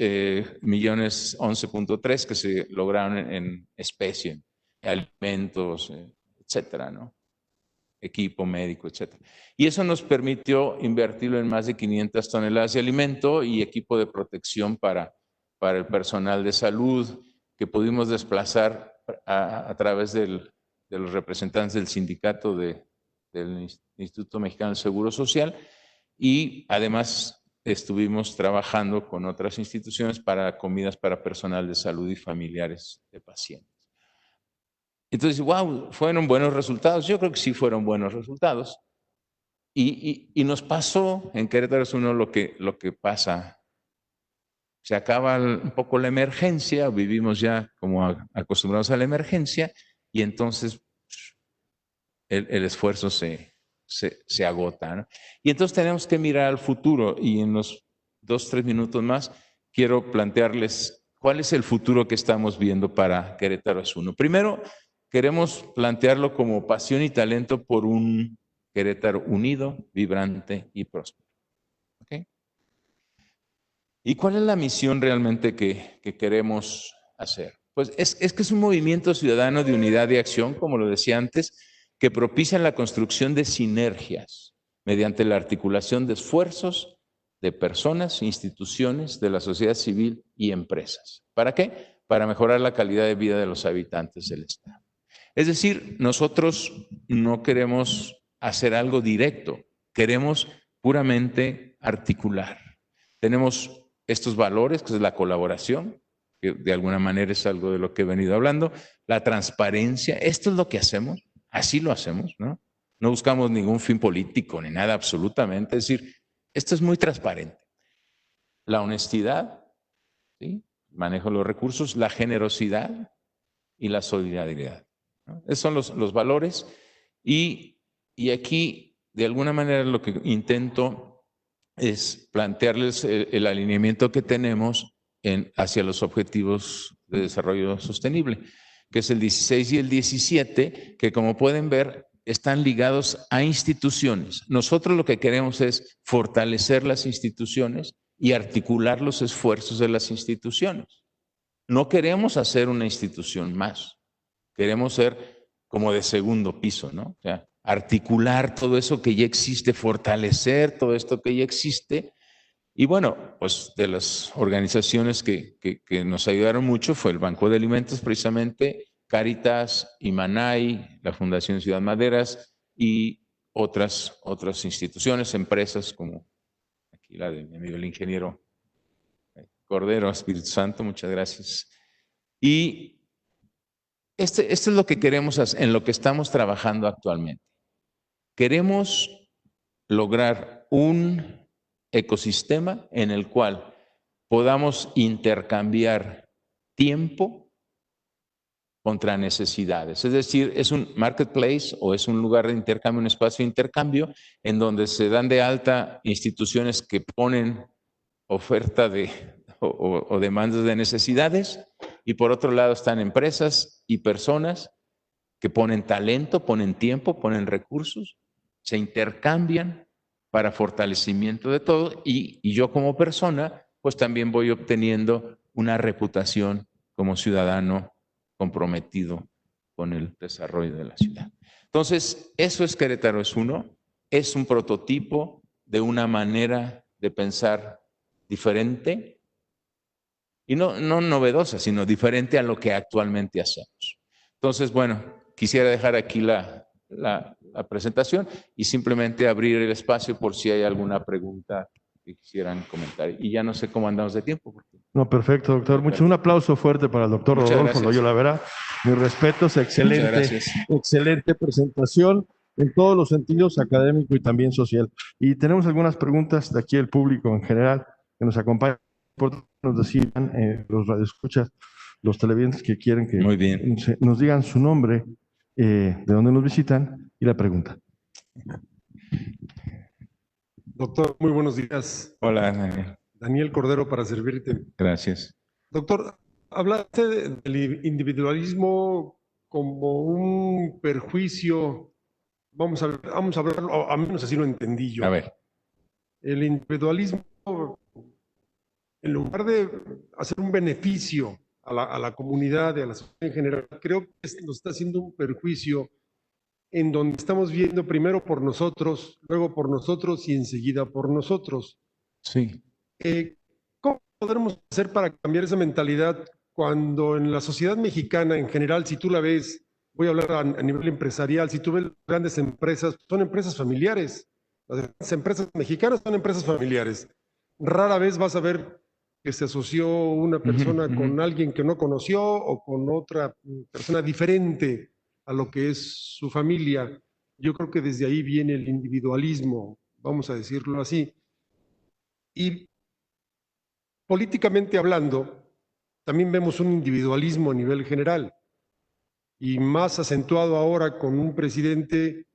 millones 11.3 que se lograron en especie, alimentos, etcétera, ¿no? Equipo médico, etcétera. Y eso nos permitió invertirlo en más de 500 toneladas de alimento y equipo de protección para el personal de salud, que pudimos desplazar a través de los representantes del sindicato del Instituto Mexicano del Seguro Social, y además estuvimos trabajando con otras instituciones para comidas para personal de salud y familiares de pacientes. Entonces, wow, ¿fueron buenos resultados? Yo creo que sí fueron buenos resultados. Y nos pasó, en Querétaro es uno lo que pasa. Se acaba un poco la emergencia, vivimos ya como acostumbrados a la emergencia, y entonces el esfuerzo se agota, ¿no? Y entonces tenemos que mirar al futuro, y en los 2-3 minutos más quiero plantearles cuál es el futuro que estamos viendo para Querétaro es uno. Primero, queremos plantearlo como pasión y talento por un Querétaro unido, vibrante y próspero. ¿Okay? ¿Y cuál es la misión realmente que queremos hacer? Pues es que es un movimiento ciudadano de unidad y acción, como lo decía antes, que propicia la construcción de sinergias mediante la articulación de esfuerzos de personas, instituciones, de la sociedad civil y empresas. ¿Para qué? Para mejorar la calidad de vida de los habitantes del Estado. Es decir, nosotros no queremos hacer algo directo, queremos puramente articular. Tenemos estos valores, que es la colaboración, que de alguna manera es algo de lo que he venido hablando, la transparencia, esto es lo que hacemos, así lo hacemos, ¿no? No buscamos ningún fin político ni nada absolutamente, es decir, esto es muy transparente. La honestidad, ¿sí? Manejo de los recursos, la generosidad y la solidaridad, ¿no? Esos son los valores, y aquí de alguna manera lo que intento es plantearles el alineamiento que tenemos hacia los objetivos de desarrollo sostenible, que es el 16 y el 17, que como pueden ver están ligados a instituciones. Nosotros lo que queremos es fortalecer las instituciones y articular los esfuerzos de las instituciones. No queremos hacer una institución más. Queremos ser como de segundo piso, ¿no? O sea, articular todo eso que ya existe, fortalecer todo esto que ya existe. Y bueno, pues de las organizaciones que nos ayudaron mucho fue el Banco de Alimentos, precisamente, Cáritas, Imanay, la Fundación Ciudad Maderas y otras instituciones, empresas como aquí la de mi amigo el ingeniero Cordero, Espíritu Santo, muchas gracias. Y esto es lo que queremos hacer, en lo que estamos trabajando actualmente. Queremos lograr un ecosistema en el cual podamos intercambiar tiempo contra necesidades. Es decir, es un marketplace o es un lugar de intercambio, un espacio de intercambio en donde se dan de alta instituciones que ponen oferta o demandas de necesidades, y por otro lado están empresas y personas que ponen talento, ponen tiempo, ponen recursos, se intercambian para fortalecimiento de todo, y yo como persona pues también voy obteniendo una reputación como ciudadano comprometido con el desarrollo de la ciudad. Entonces, eso es Querétaro es uno, es un prototipo de una manera de pensar diferente, y no novedosa, sino diferente a lo que actualmente hacemos. Entonces, bueno, quisiera dejar aquí la presentación y simplemente abrir el espacio por si hay alguna pregunta que quisieran comentar. Y ya no sé cómo andamos de tiempo. No, perfecto, doctor. Un aplauso fuerte para el doctor Rodolfo Loyola Vera. Mis respetos, excelente presentación en todos los sentidos, académico y también social. Y tenemos algunas preguntas de aquí del público en general que nos acompañan. Nos decían los radioescuchas, los televidentes que quieren que nos digan su nombre, de dónde nos visitan y la pregunta. Doctor, muy buenos días. Hola, Daniel. Daniel Cordero, para servirte. Gracias. Doctor, hablaste del individualismo como un perjuicio. Vamos a hablarlo, a menos así lo entendí yo. A ver. El individualismo, en lugar de hacer un beneficio a la comunidad, a la sociedad en general, creo que nos está haciendo un perjuicio en donde estamos viendo primero por nosotros, luego por nosotros y enseguida por nosotros. Sí. ¿Cómo podremos hacer para cambiar esa mentalidad cuando en la sociedad mexicana en general, si tú la ves, voy a hablar a nivel empresarial, si tú ves grandes empresas, son empresas familiares. Las empresas mexicanas son empresas familiares. Rara vez vas a ver que se asoció una persona con alguien que no conoció o con otra persona diferente a lo que es su familia. Yo creo que desde ahí viene el individualismo, vamos a decirlo así. Y políticamente hablando, también vemos un individualismo a nivel general, y más acentuado ahora con un presidente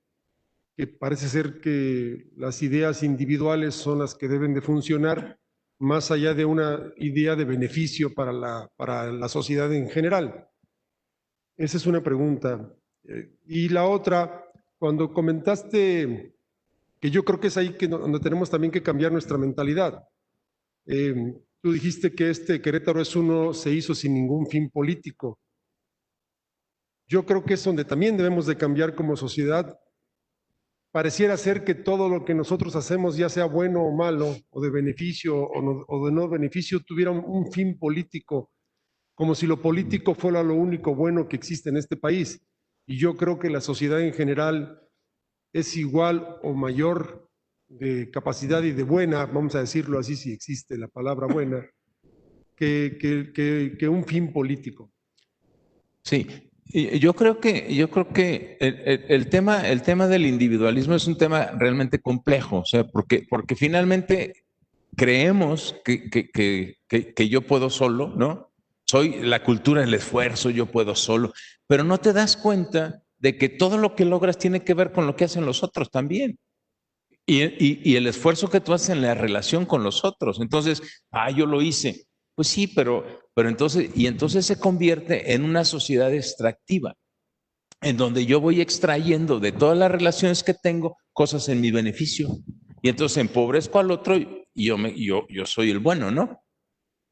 que parece ser que las ideas individuales son las que deben de funcionar, más allá de una idea de beneficio para la sociedad en general. Esa es una pregunta. Y la otra, cuando comentaste, que yo creo que es ahí donde tenemos también que cambiar nuestra mentalidad. Tú dijiste que Querétaro es uno, se hizo sin ningún fin político. Yo creo que es donde también debemos de cambiar como sociedad. Pareciera ser que todo lo que nosotros hacemos, ya sea bueno o malo, o de beneficio o de no beneficio, tuviera un fin político, como si lo político fuera lo único bueno que existe en este país. Y yo creo que la sociedad en general es igual o mayor de capacidad y de buena, vamos a decirlo así si existe la palabra buena, que un fin político. Sí, y yo creo que el tema del individualismo es un tema realmente complejo, o sea, porque finalmente creemos que yo puedo solo, ¿no? Soy la cultura del esfuerzo, yo puedo solo, pero no te das cuenta de que todo lo que logras tiene que ver con lo que hacen los otros también. Y el esfuerzo que tú haces en la relación con los otros. Entonces, yo lo hice. Pues sí, pero entonces se convierte en una sociedad extractiva. en donde yo voy extrayendo de todas las relaciones que tengo cosas en mi beneficio. Y entonces empobrezco al otro y yo soy el bueno, ¿no?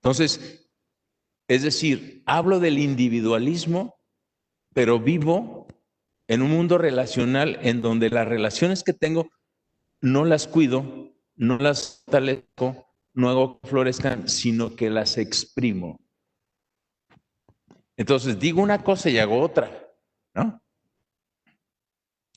Entonces, es decir, hablo del individualismo, pero vivo en un mundo relacional en donde las relaciones que tengo no las cuido, no las fortalezco, no hago que florezcan, sino que las exprimo. Entonces digo una cosa y hago otra, ¿no?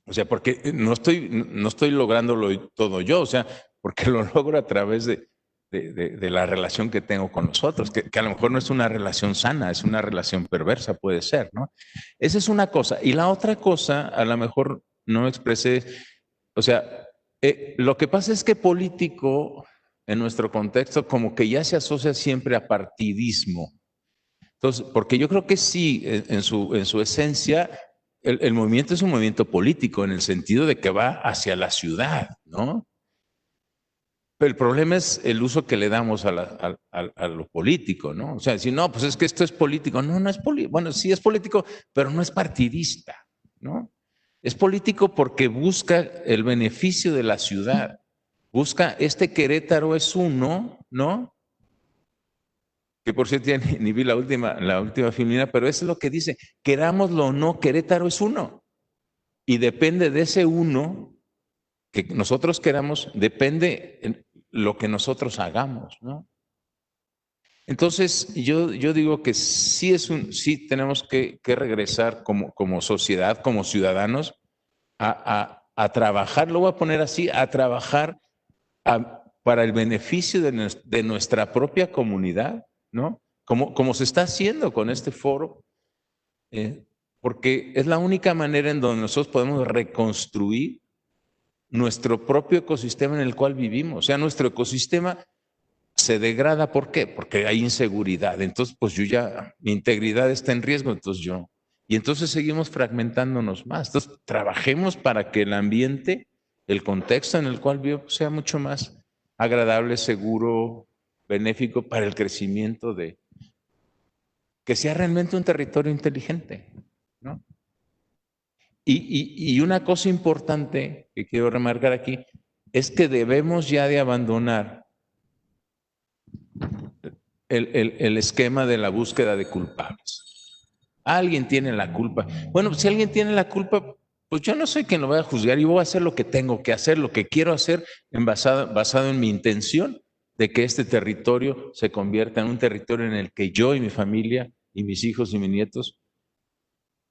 O sea, porque no estoy lográndolo todo yo, o sea, porque lo logro a través de la relación que tengo con los otros, que a lo mejor no es una relación sana, es una relación perversa, puede ser, ¿no? Esa es una cosa. Y la otra cosa, a lo mejor no expresé, o sea, lo que pasa es que político, en nuestro contexto, como que ya se asocia siempre a partidismo. Entonces, porque yo creo que sí, en su esencia, el movimiento es un movimiento político en el sentido de que va hacia la ciudad, ¿no? Pero el problema es el uso que le damos a lo político, ¿no? O sea, decir, no, pues es que esto es político. No, no es político. Bueno, sí es político, pero no es partidista, ¿no? Es político porque busca el beneficio de la ciudad. Busca, este Querétaro es uno, ¿no? Que por cierto ya ni vi la última filmina, pero eso es lo que dice, querámoslo o no, Querétaro es uno. Y depende de ese uno que nosotros queramos, depende lo que nosotros hagamos, ¿no? Entonces, yo digo que sí tenemos que regresar como sociedad, como ciudadanos, a trabajar, lo voy a poner así, a trabajar para el beneficio de nuestra propia comunidad, ¿no? Como se está haciendo con este foro, porque es la única manera en donde nosotros podemos reconstruir nuestro propio ecosistema en el cual vivimos. O sea, nuestro ecosistema se degrada, ¿por qué? Porque hay inseguridad. Entonces, pues mi integridad está en riesgo, y entonces seguimos fragmentándonos más. Entonces, trabajemos para que el ambiente, el contexto en el cual vivo, sea mucho más agradable, seguro, benéfico para el crecimiento que sea realmente un territorio inteligente, ¿no? Y una cosa importante que quiero remarcar aquí es que debemos ya de abandonar el esquema de la búsqueda de culpables. Alguien tiene la culpa. Bueno, si alguien tiene la culpa, pues yo no soy quien lo vaya a juzgar. Yo voy a hacer lo que tengo que hacer, lo que quiero hacer, basado en mi intención de que este territorio se convierta en un territorio en el que yo y mi familia y mis hijos y mis nietos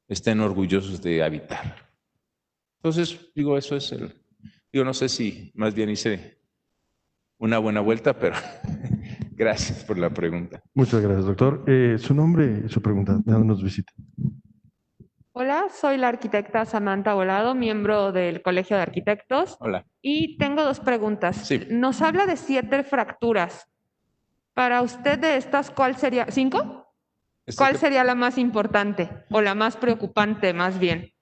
estén orgullosos de habitar. Entonces, digo, eso es digo, no sé si más bien hice una buena vuelta, pero gracias por la pregunta. Muchas gracias, doctor. Su nombre y su pregunta, ¿de dónde nos visita? Hola, soy la arquitecta Samantha Volado, miembro del Colegio de Arquitectos. Hola. Y tengo dos preguntas. Sí. Nos habla de 7 fracturas. Para usted de estas, ¿cuál sería? ¿5? ¿Cuál sería la más importante o la más preocupante, más bien?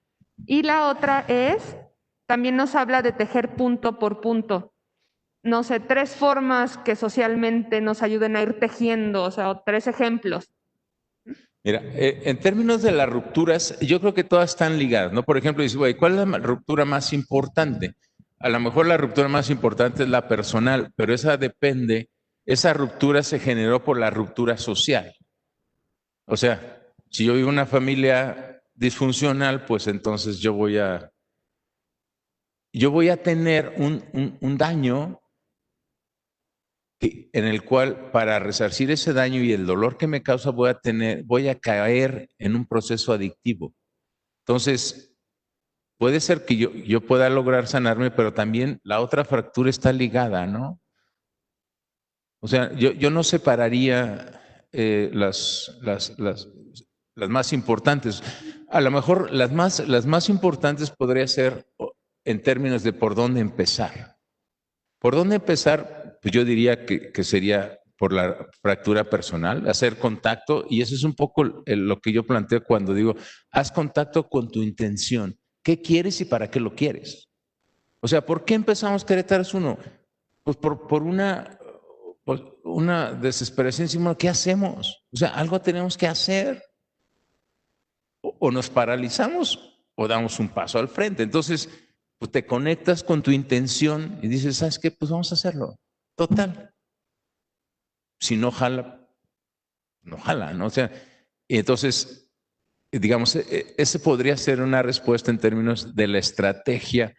Y la otra es, también nos habla de tejer punto por punto. No sé, 3 formas que socialmente nos ayuden a ir tejiendo, o sea, 3 ejemplos. Mira, en términos de las rupturas, yo creo que todas están ligadas, ¿no? Por ejemplo, dice, güey, ¿cuál es la ruptura más importante? A lo mejor la ruptura más importante es la personal, pero esa ruptura se generó por la ruptura social. O sea, si yo vivo en una familia disfuncional, pues entonces yo voy a tener un daño en el cual para resarcir ese daño y el dolor que me causa voy a caer en un proceso adictivo. Entonces, puede ser que yo pueda lograr sanarme, pero también la otra fractura está ligada, ¿no? O sea, yo no separaría las más importantes. A lo mejor las más importantes podría ser en términos de por dónde empezar. ¿Por dónde empezar? Pues yo diría que sería por la fractura personal, hacer contacto, y eso es un poco lo que yo planteo cuando digo, haz contacto con tu intención. ¿Qué quieres y para qué lo quieres? O sea, ¿por qué empezamos Querétaro es uno? Pues por una desesperación. ¿Qué hacemos? O sea, algo tenemos que hacer. O nos paralizamos o damos un paso al frente. Entonces, pues te conectas con tu intención y dices, ¿sabes qué? Pues vamos a hacerlo. Total. Si no jala, no jala, ¿no? O sea, entonces, digamos, ese podría ser una respuesta en términos de la estrategia.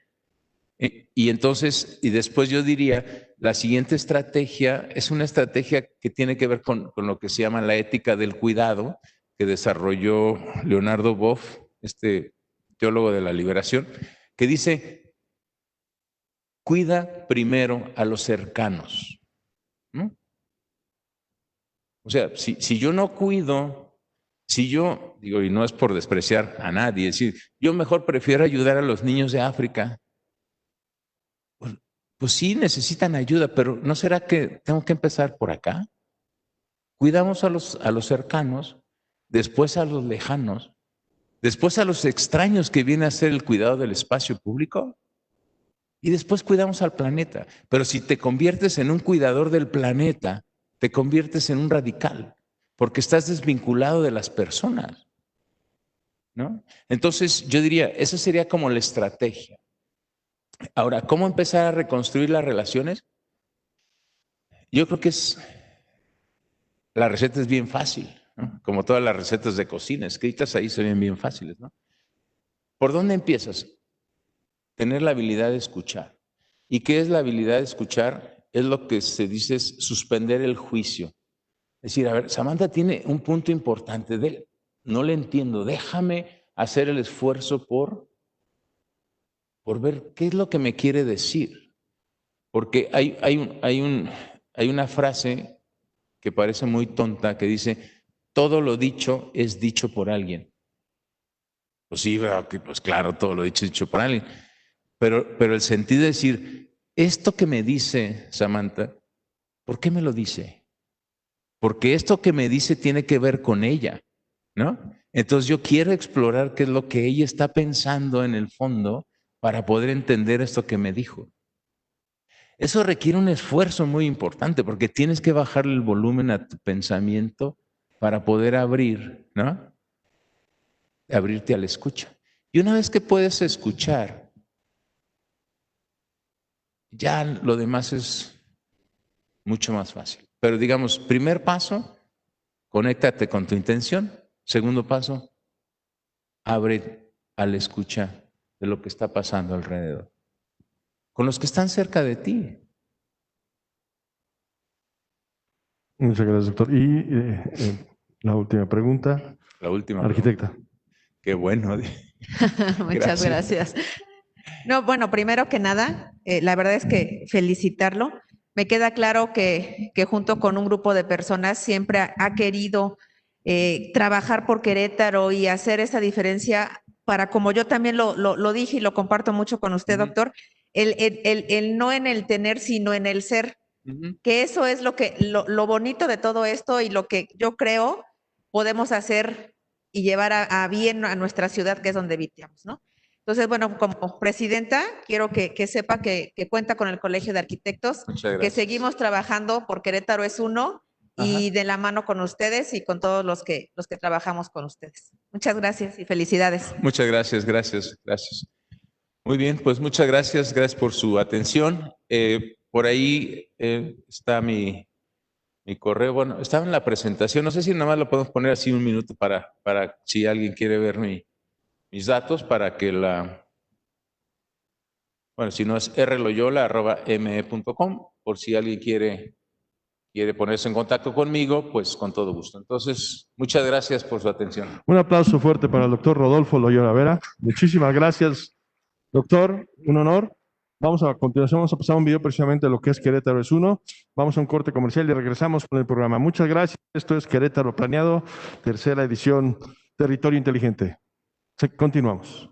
Y entonces, y después yo diría, la siguiente estrategia es una estrategia que tiene que ver con lo que se llama la ética del cuidado, que desarrolló Leonardo Boff, este teólogo de la liberación, que dice, cuida primero a los cercanos, ¿no? O sea, si yo no cuido, si yo, digo, y no es por despreciar a nadie, es decir, yo mejor prefiero ayudar a los niños de África. Pues sí, necesitan ayuda, pero ¿no será que tengo que empezar por acá? Cuidamos a los cercanos, después a los lejanos, después a los extraños que viene a ser el cuidado del espacio público y después cuidamos al planeta. Pero si te conviertes en un cuidador del planeta, te conviertes en un radical, porque estás desvinculado de las personas, ¿no? Entonces yo diría, esa sería como la estrategia. Ahora, ¿cómo empezar a reconstruir las relaciones? Yo creo que la receta es bien fácil, ¿no? Como todas las recetas de cocina, escritas ahí se ven bien fáciles, ¿no? ¿Por dónde empiezas? Tener la habilidad de escuchar. ¿Y qué es la habilidad de escuchar? Es lo que se dice es suspender el juicio. Es decir, a ver, Samantha tiene un punto importante, no le entiendo, déjame hacer el esfuerzo por ver qué es lo que me quiere decir. Porque hay una frase que parece muy tonta que dice, todo lo dicho es dicho por alguien. Pues sí, pues claro, todo lo dicho es dicho por alguien. Pero el sentido de decir, esto que me dice Samantha, ¿por qué me lo dice? Porque esto que me dice tiene que ver con ella, ¿no? Entonces yo quiero explorar qué es lo que ella está pensando en el fondo para poder entender esto que me dijo. Eso requiere un esfuerzo muy importante porque tienes que bajarle el volumen a tu pensamiento para poder abrir, ¿no? Abrirte a la escucha. Y una vez que puedes escuchar, ya lo demás es mucho más fácil. Pero digamos, primer paso, conéctate con tu intención. Segundo paso, abre a la escucha de lo que está pasando alrededor. Con los que están cerca de ti. Muchas gracias, doctor. Y la última pregunta. La última arquitecta. Pregunta. Qué bueno. Muchas gracias. No, bueno, primero que nada, la verdad es que felicitarlo. Me queda claro que junto con un grupo de personas siempre ha querido trabajar por Querétaro y hacer esa diferencia para, como yo también lo dije y lo comparto mucho con usted, doctor, el no en el tener, sino en el ser. Que eso es lo bonito de todo esto y lo que yo creo podemos hacer y llevar a bien a nuestra ciudad, que es donde habitamos, ¿no? Entonces, bueno, como presidenta, quiero que sepa que cuenta con el Colegio de Arquitectos, que seguimos trabajando por Querétaro es uno y de la mano con ustedes y con todos los que trabajamos con ustedes. Muchas gracias y felicidades. Muchas gracias, gracias. Muy bien, pues muchas gracias por su atención. Por ahí está mi correo. Bueno, estaba en la presentación. No sé si nada más lo podemos poner así un minuto para si alguien quiere ver mis datos para que bueno, si no es rloyola@me.com, por si alguien quiere ponerse en contacto conmigo, pues con todo gusto. Entonces, muchas gracias por su atención. Un aplauso fuerte para el doctor Rodolfo Loyola Vera. Muchísimas gracias, doctor. Un honor. A continuación vamos a pasar un video precisamente de lo que es Querétaro es uno. Vamos a un corte comercial y regresamos con el programa. Muchas gracias. Esto es Querétaro Planeado, tercera edición, Territorio Inteligente. Continuamos.